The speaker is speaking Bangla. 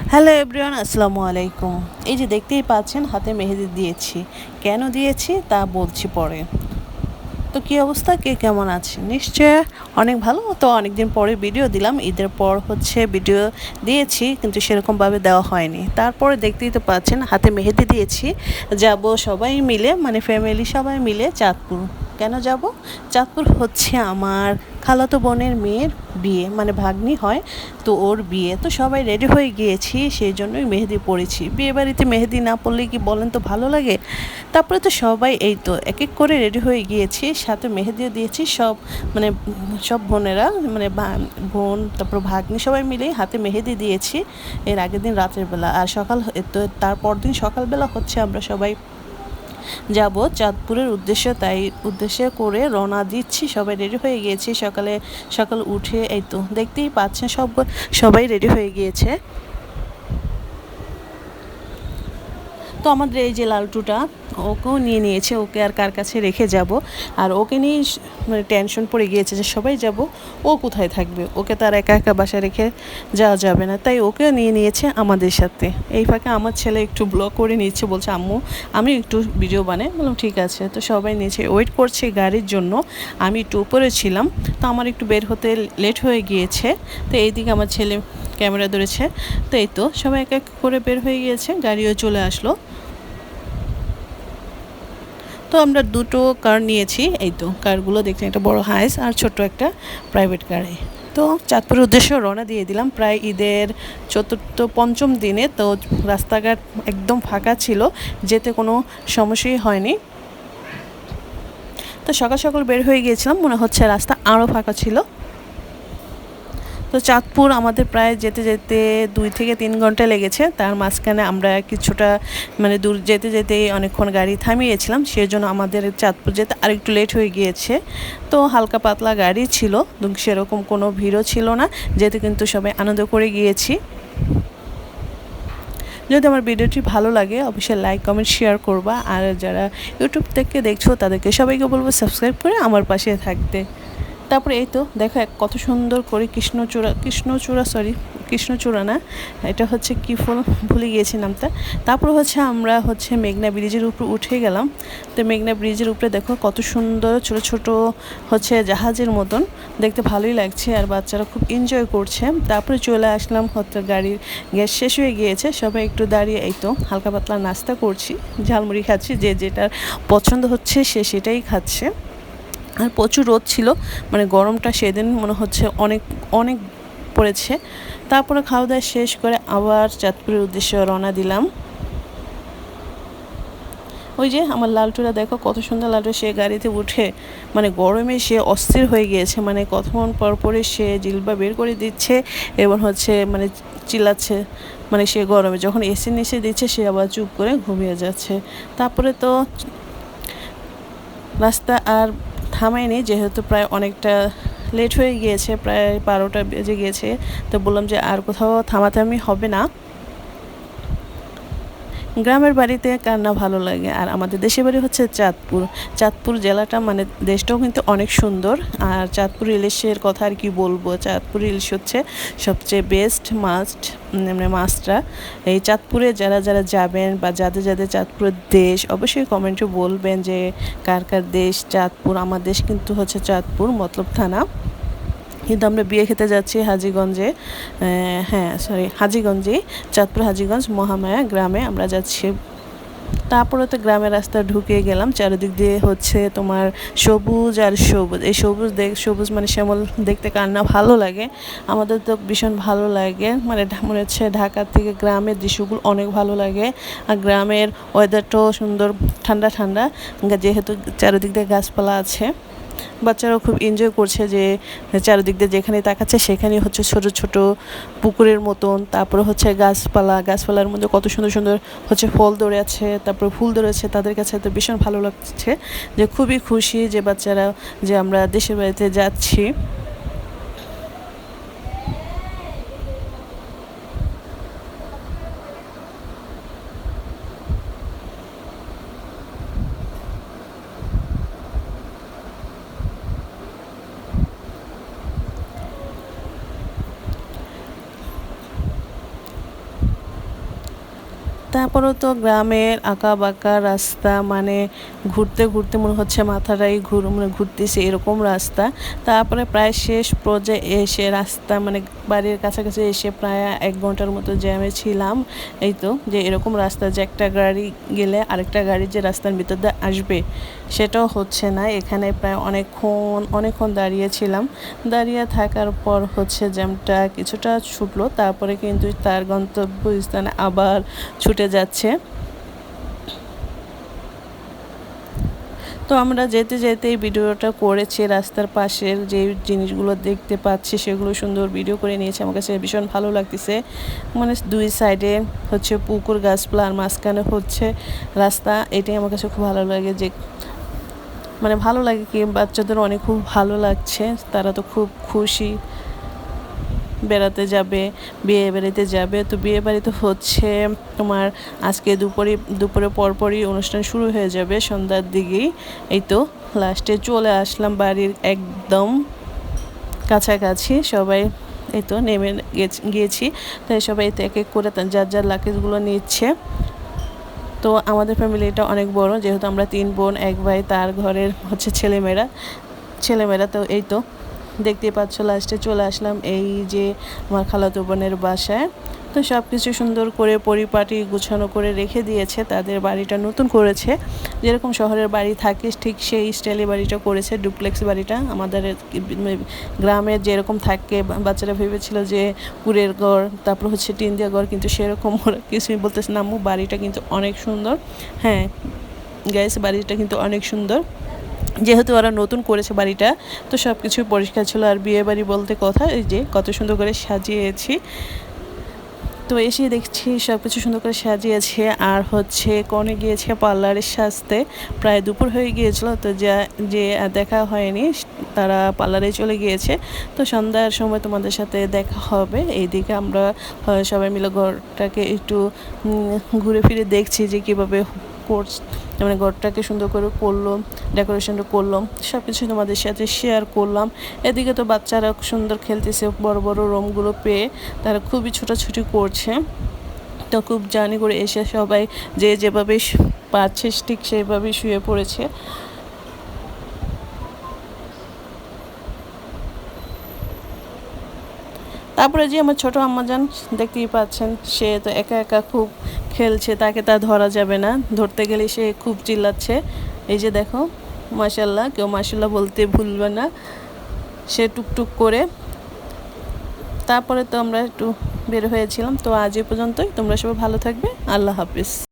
হ্যালো এভরিওয়ান, আসসালামু আলাইকুম। এই যে দেখতেই পাচ্ছেন হাতে মেহেদি দিয়েছি। কেন দিয়েছি তা বলছি পরে। তো কী অবস্থা, কে কেমন আছে? নিশ্চয় অনেক ভালো। তো অনেক দিন পরে ভিডিও দিলাম, ঈদের পর ভিডিও দিয়েছি, কিন্তু সেরকমভাবে দেওয়া হয়নি। তারপরে দেখতেই তো পাচ্ছেন হাতে মেহেদি দিয়েছি। যাব সবাই মিলে, মানে ফ্যামিলি সবাই মিলে চাঁদপুর। কেন যাব? চাঁদপুর হচ্ছে আমার খালাতো বোনের মেয়ের বিয়ে, মানে ভাগ্নি হয়, তো ওর বিয়ে। তো সবাই রেডি হয়ে গিয়েছি, সেই জন্যই মেহেদি পরেছি। বিয়ে বাড়িতে মেহেদি না পরলে কি বলেন তো ভালো লাগে? তারপরে তো সবাই এই তো এক এক করে রেডি হয়ে গিয়েছি, সাথে মেহেদিও দিয়েছি। মানে সব বোনেরা, মানে বোন, তারপর ভাগ্নি সবাই মিলেই হাতে মেহেদি দিয়েছি এর আগের দিন রাতের বেলা। আর তো তারপর দিন সকালবেলা হচ্ছে আমরা সবাই যাব চাঁদপুরের উদ্দেশ্যে, তাই উদ্দেশ্যে করে রওনা দিচ্ছি। সবাই রেডি হয়ে গিয়েছি। সকাল উঠে এই তো দেখতেই পাচ্ছেন সবাই রেডি হয়ে গিয়েছে। তো আমাদের এই যে লালটুটা, ওকেও নিয়ে নিয়েছে। ওকে আর কার কাছে রেখে যাব? আর ওকে নিয়ে মানে টেনশন পড়ে গিয়েছে যে সবাই যাব, ও কোথায় থাকবে? ওকে তার একা একা বাসায় রেখে যাওয়া যাবে না, তাই ওকেও নিয়ে নিয়েছে আমাদের সাথে। এই ফাঁকে আমার ছেলে একটু ব্লগ করে নিচ্ছে, বলছে আম্মু আমি একটু ভিডিও বানাই। বললাম ঠিক আছে। তো সবাই নিচে ওয়েট করছে গাড়ির জন্য। আমি একটু উপরে ছিলাম, তো আমার একটু বের হতে লেট হয়ে গিয়েছে। তো এইদিকে আমার ছেলে ক্যামেরা ধরেছে। তো এই তো সবাই এক এক করে বের হয়ে গিয়েছে, গাড়িও চলে আসলো। তো আমরা দুটো কার নিয়েছি। এই তো কারগুলো দেখছেন, একটা বড় হাইস আর ছোট্ট একটা প্রাইভেট গাড়ি। তো চাঁদপুরের উদ্দেশ্যে রওনা দিয়ে দিলাম প্রায় ঈদের পঞ্চম দিনে। তো রাস্তাঘাট একদম ফাঁকা ছিল, যেতে কোনো সমস্যাই হয়নি। তো সকাল সকাল বের হয়ে গিয়েছিলাম, মনে হচ্ছে রাস্তা আরও ফাঁকা ছিল। তো চাঁদপুর আমাদের প্রায় যেতে যেতে 2 থেকে 3 ঘন্টা লেগেছে। তার মাঝখানে আমরা কিছুটা মানে দূর যেতে যেতে অনেকক্ষণ গাড়ি থামিয়েছিলাম, সেজন্য আমাদের চাঁদপুর যেতে আরেকটু লেট হয়ে গিয়েছে। তো হালকা পাতলা গাড়ি ছিল, সেরকম কোনো ভিড়ও ছিল না, যেতে কিন্তু সবাই আনন্দ করে গিয়েছি। যদি আমার ভিডিওটি ভালো লাগে অবশ্যই লাইক কমেন্ট শেয়ার করবা। আর যারা ইউটিউব থেকে দেখছো তাদেরকে সবাইকে বলবো সাবস্ক্রাইব করে আমার পাশে থাকতে। তারপরে এই তো দেখো কত সুন্দর করে কৃষ্ণচূড়া না, এটা হচ্ছে কি ফুল ভুলে গিয়েছি নামটা। তারপর আমরা মেঘনা ব্রিজের উপর উঠে গেলাম। তো মেঘনা ব্রিজের উপরে দেখো কত সুন্দর ছোট ছোট জাহাজের মতন, দেখতে ভালোই লাগছে আর বাচ্চারা খুব এনজয় করছে। তারপরে চলে আসলাম, গাড়ির গ্যাস শেষ হয়ে গিয়েছে, সবাই একটু দাঁড়িয়ে এই তো হালকা পাতলা নাস্তা করছি, ঝালমুড়ি খাচ্ছি। যে যেটার পছন্দ হচ্ছে সে সেটাই খাচ্ছে। আর প্রচুর রোদ ছিল, মানে গরমটা সেদিন মনে হচ্ছে অনেক অনেক পড়েছে। তারপরে খাওয়া দাওয়া শেষ করে আবার চাঁদপুরের উদ্দেশ্যে রওনা দিলাম। ওই যে আমার লালটুরা দেখো কত সুন্দর লালটু, সে গাড়িতে উঠে মানে গরমে সে অস্থির হয়ে গিয়েছে, মানে কতক্ষণ পরে সে জিলবা বের করে দিচ্ছে এবং মানে চিল্লাচ্ছে। মানে সে গরমে যখন এসি নিচে দিচ্ছে সে আবার চুপ করে ঘুমিয়ে যাচ্ছে। তারপরে তো রাস্তা আর থামায়নি, যেহেতু প্রায় অনেকটা লেট হয়ে গিয়েছে, প্রায় 12টা বেজে গিয়েছে। তো বললাম যে আর কোথাও থামাথামি হবে না। গ্রামের বাড়িতে কার না ভালো লাগে। আর আমাদের দেশের বাড়ি হচ্ছে চাঁদপুর জেলাটা, মানে দেশটাও কিন্তু অনেক সুন্দর। আর চাঁদপুর ইলিশের কথা আর কি বলবো, চাঁদপুর ইলিশ হচ্ছে সবচেয়ে বেস্ট মানে মাছটা। এই চাঁদপুরে যারা যারা যাবেন বা যাদের যাদের চাঁদপুরের দেশ, অবশ্যই কমেন্টে বলবেন যে কার কার দেশ চাঁদপুর। আমার দেশ কিন্তু হচ্ছে চাঁদপুর মতলব থানা, কিন্তু আমরা বিয়ে খেতে যাচ্ছি হাজীগঞ্জে। হাজীগঞ্জে, চাঁদপুর হাজীগঞ্জ মহামায়া গ্রামে আমরা যাচ্ছি। তারপরে তো গ্রামের রাস্তা ঢুকে গেলাম, চারিদিক দিয়ে তোমার সবুজ আর সবুজ। এই সবুজ মানে শ্যামল দেখতে কার না ভালো লাগে। আমাদের তো ভীষণ ভালো লাগে, মানে মনে হচ্ছে ঢাকা থেকে গ্রামের দৃশ্যগুলো অনেক ভালো লাগে। আর গ্রামের ওয়েদারটাও সুন্দর, ঠান্ডা ঠান্ডা, যেহেতু চারিদিক দিয়ে গাছপালা আছে। বাচ্চারাও খুব এনজয় করছে, যে চারিদিক দিয়ে যেখানে তাকাচ্ছে সেখানেই ছোট ছোট পুকুরের মতন। তারপরে গাছপালার মধ্যে কত সুন্দর সুন্দর ফল ধরে আছে, তারপরে ফুল ধরেছে। তাদের কাছে তো ভীষণ ভালো লাগছে, যে খুবই খুশি যে বাচ্চারা যে আমরা দেশের বাড়িতে যাচ্ছি। তারপরেও তো গ্রামের আঁকা বাঁকা রাস্তা, মানে ঘুরতে ঘুরতে মনে হচ্ছে মাথাটাই ঘুরতেছে এরকম রাস্তা। তারপরে প্রায় শেষ পর্যায়ে এসে রাস্তা মানে বাড়ির কাছাকাছি এসে প্রায় 1 ঘন্টার মতো জ্যামে ছিলাম। এই তো যে এরকম রাস্তা যে একটা গাড়ি গেলে আরেকটা গাড়ি যে রাস্তার ভিতর দিয়ে আসবে সেটাও হচ্ছে না। এখানে প্রায় অনেকক্ষণ দাঁড়িয়েছিলাম। দাঁড়িয়ে থাকার পর হচ্ছে জ্যামটা কিছুটা ছুটলো, তারপরে কিন্তু তার গন্তব্যস্থানে আবার ছুটে যাচ্ছে। তো আমরা যেতে যেতে এই ভিডিওটা করেছি, রাস্তার পাশের যে জিনিসগুলো দেখতে পাচ্ছি সেগুলো সুন্দর ভিডিও করে নিয়েছি। আমার কাছে ভীষণ ভালো লাগতেছে, মানে 2 সাইডে হচ্ছে পুকুর, গাছপালা, আর মাঝখানে হচ্ছে রাস্তা। এটাই আমার কাছে খুব ভালো লাগে, যে মানে ভালো লাগে কি বাচ্চাদের অনেক খুব ভালো লাগছে, তারা তো খুব খুশি বেড়াতে যাবে, বিয়ে বাড়িতে যাবে। তো বিয়ে বাড়িতে হচ্ছে তোমার আজকে দুপুরে পরপরই অনুষ্ঠান শুরু হয়ে যাবে সন্ধ্যার দিকেই। এই তো লাস্টে চলে আসলাম বাড়ির একদম কাছাকাছি। সবাই এই তো নেমে গিয়েছি। তাই সবাই তো এক এক করে যার যার লাগেজগুলো নিচ্ছে। তো আমাদের ফ্যামিলিটা অনেক বড়, যেহেতু আমরা 3 বোন 1 ভাই, তার ঘরের হচ্ছে ছেলেমেয়েরা। তো এই তো দেখতেই পাচ্ছ লাস্টে চলে আসলাম এই যে আমার খালাতো বোনের বাসায়। তো সব কিছু সুন্দর করে পরিপাটি গুছানো করে রেখে দিয়েছে। তাদের বাড়িটা নতুন করেছে, যেরকম শহরের বাড়ি থাকে ঠিক সেই স্টাইলে বাড়িটা করেছে, ডুপ্লেক্স বাড়িটা। আমাদের গ্রামের যেরকম থাকে বাচ্চারা ভেবেছিল যে কুড়ের ঘর, তারপর হচ্ছে টিন দিয়া ঘর, কিন্তু সেরকম ওরা কিছুই বলতেছে না। বাড়িটা কিন্তু অনেক সুন্দর। হ্যাঁ গাইস, বাড়িটা কিন্তু অনেক সুন্দর, যেহেতু ওরা নতুন করেছে বাড়িটা, তো সব কিছু পরিষ্কার ছিল। আর বিয়ে বাড়ি বলতে কথা, এই যে কত সুন্দর করে সাজিয়েছি। তো এসে দেখছি সব কিছু সুন্দর করে সাজিয়েছে। আর হচ্ছে কনে গিয়েছে পার্লারের সাজতে, প্রায় দুপুর হয়ে গিয়েছিল। তো যে দেখা হয়নি তারা পার্লারে চলে গিয়েছে। তো সন্ধ্যার সময় তোমাদের সাথে দেখা হবে। এইদিকে আমরা সবাই মিলে ঘরটাকে একটু ঘুরে ফিরে দেখছি যে কীভাবে মানে ঘরটাকে সুন্দর করে করলো, ডেকোরেশনটা করলাম, সব কিছু তোমাদের সাথে শেয়ার করলাম। এদিকে তো বাচ্চারা সুন্দর খেলতেছে, বড় বড় রুমগুলো পেয়ে তারা খুবই ছোটাছুটি করছে। তো খুব জার্নি করে এসে সবাই যে যেভাবে পারছে ঠিক সেইভাবেই শুয়ে পড়েছে। তারপরে যে আমার ছোটো আম্মাজান দেখতেই পাচ্ছেন, সে তো একা একা খুব খেলছে, তাকে তা ধরা যাবে না, ধরতে গেলে সে খুব চিল্লাচ্ছে। এই যে দেখো মাশাল্লাহ, কেউ মাশাল্লাহ বলতে ভুলবে না, সে টুকটুক করে। তারপরে তো আমরা একটু বের হয়েছিলাম। তো আজ এ পর্যন্তই, তোমরা সবাই ভালো থাকবে, আল্লাহ হাফিজ।